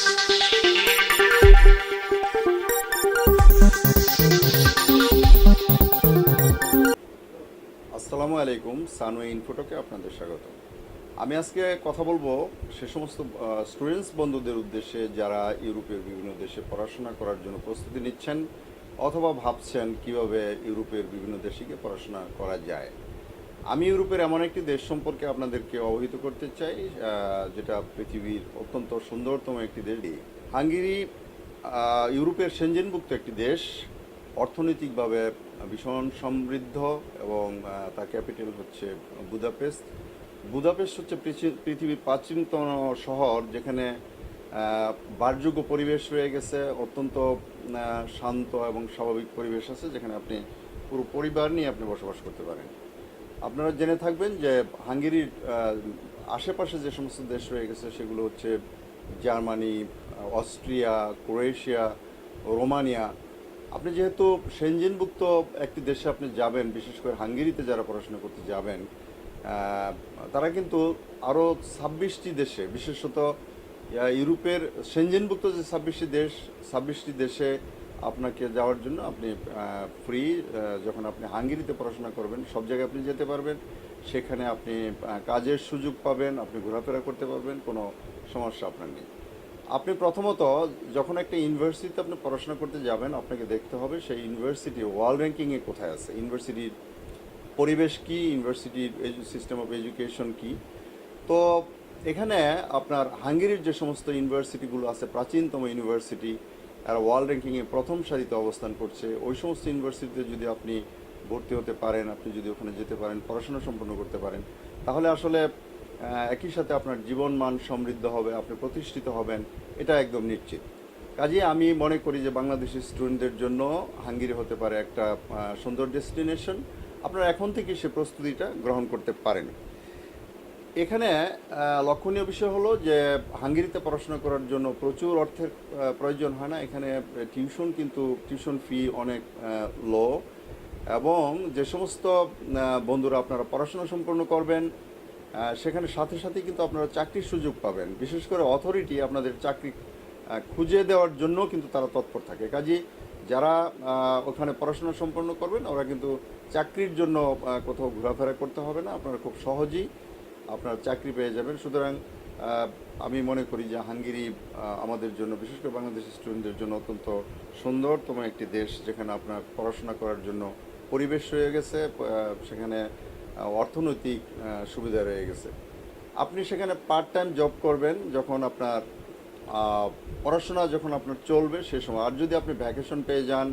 আসসালামু আলাইকুম, সানওয়ে ইনফোটকে আপনাদের স্বাগত। আমি আজকে কথা বলবো সে সমস্ত স্টুডেন্টস বন্ধুদের উদ্দেশ্যে যারা ইউরোপের বিভিন্ন দেশে পড়াশোনা করার জন্য প্রস্তুতি নিচ্ছেন অথবা ভাবছেন কিভাবে ইউরোপের বিভিন্ন দেশে গিয়ে পড়াশোনা করা যায়। আমি ইউরোপের এমন একটি দেশ সম্পর্কে আপনাদেরকে অবহিত করতে চাই যেটা পৃথিবীর অত্যন্ত সুন্দরতম একটি দেশ, হাঙ্গেরি। ইউরোপের সেনজেনভুক্ত একটি দেশ, অর্থনৈতিকভাবে ভীষণ সমৃদ্ধ এবং তার ক্যাপিটাল হচ্ছে বুদাপেস্ট। বুদাপেস্ট হচ্ছে পৃথিবীর প্রাচীনতম শহর, যেখানে বাসযোগ্য পরিবেশ রয়ে গেছে, অত্যন্ত শান্ত এবং স্বাভাবিক পরিবেশ আছে, যেখানে আপনি পুরো পরিবার নিয়ে আপনি বসবাস করতে পারেন। আপনারা জেনে থাকবেন যে হাঙ্গেরির আশেপাশে যে সমস্ত দেশ রয়ে গেছে সেগুলো হচ্ছে জার্মানি, অস্ট্রিয়া, ক্রোয়েশিয়া, রোমানিয়া। আপনি যেহেতু সেনজেনভুক্ত একটি দেশে আপনি যাবেন, বিশেষ করে হাঙ্গেরিতে যারা পড়াশোনা করতে যাবেন, তারা কিন্তু আরও 26টি দেশে, বিশেষত ইউরোপের সেনজেনভুক্ত যে 26টি দেশে আপনাকে যাওয়ার জন্য আপনি ফ্রি। যখন আপনি হাঙ্গেরিতে পড়াশোনা করবেন সব জায়গায় আপনি যেতে পারবেন, সেখানে আপনি কাজের সুযোগ পাবেন, আপনি ঘোরাফেরা করতে পারবেন, কোনো সমস্যা আপনার নেই। আপনি প্রথমত যখন একটা ইউনিভার্সিটিতে আপনি পড়াশোনা করতে যাবেন, আপনাকে দেখতে হবে সেই ইউনিভার্সিটি ওয়ার্ল্ড র্যাঙ্কিংয়ে কোথায় আছে, ইউনিভার্সিটির পরিবেশ কী, ইউনিভার্সিটির সিস্টেম অফ এডুকেশন কী। তো এখানে আপনার হাঙ্গেরির যে সমস্ত ইউনিভার্সিটিগুলো আছে, প্রাচীনতম ইউনিভার্সিটি, আর ওয়ার্ল্ড র্যাঙ্কিংয়ে প্রথম সারিতে অবস্থান করছে, ওই সমস্ত ইউনিভার্সিটিতে যদি আপনি ভর্তি হতে পারেন, আপনি যদি ওখানে যেতে পারেন, পড়াশোনা সম্পন্ন করতে পারেন, তাহলে আসলে একই সাথে আপনার জীবন মান সমৃদ্ধ হবে, আপনি প্রতিষ্ঠিত হবেন, এটা একদম নিশ্চিত। কাজেই আমি মনে করি যে বাংলাদেশি স্টুডেন্টদের জন্য হাঙ্গেরি হতে পারে একটা সুন্দর ডেস্টিনেশন। আপনারা এখন থেকে সে প্রস্তুতিটা গ্রহণ করতে পারেন। এখানে লক্ষণীয় বিষয় হলো যে হাঙ্গেরিতে পড়াশোনা করার জন্য প্রচুর অর্থের প্রয়োজন হয় না। এখানে টিউশন ফি অনেক লো, এবং যে সমস্ত বন্ধুরা আপনারা পড়াশোনা সম্পন্ন করবেন সেখানে সাথে সাথে কিন্তু আপনারা চাকরির সুযোগ পাবেন। বিশেষ করে অথরিটি আপনাদের চাকরি খুঁজে দেওয়ার জন্য কিন্তু তারা তৎপর থাকে। কাজেই যারা ওখানে পড়াশোনা সম্পন্ন করবেন ওরা কিন্তু চাকরির জন্য কোথাও ঘোরাফেরা করতে হবে না, আপনারা খুব সহজেই আপনার চাকরি পেয়ে যাবেন। সুতরাং আমি মনে করি যে হাঙ্গেরি আমাদের জন্য, বিশেষ করে বাংলাদেশি স্টুডেন্টদের জন্য অত্যন্ত সুন্দরতম একটি দেশ, যেখানে আপনার পড়াশোনা করার জন্য পরিবেশ রয়ে গেছে, সেখানে অর্থনৈতিক সুবিধা রয়ে গেছে। আপনি সেখানে পার্ট টাইম জব করবেন যখন আপনার পড়াশোনা যখন আপনার চলবে সে সময়। আর যদি আপনি ভ্যাকেশন পেয়ে যান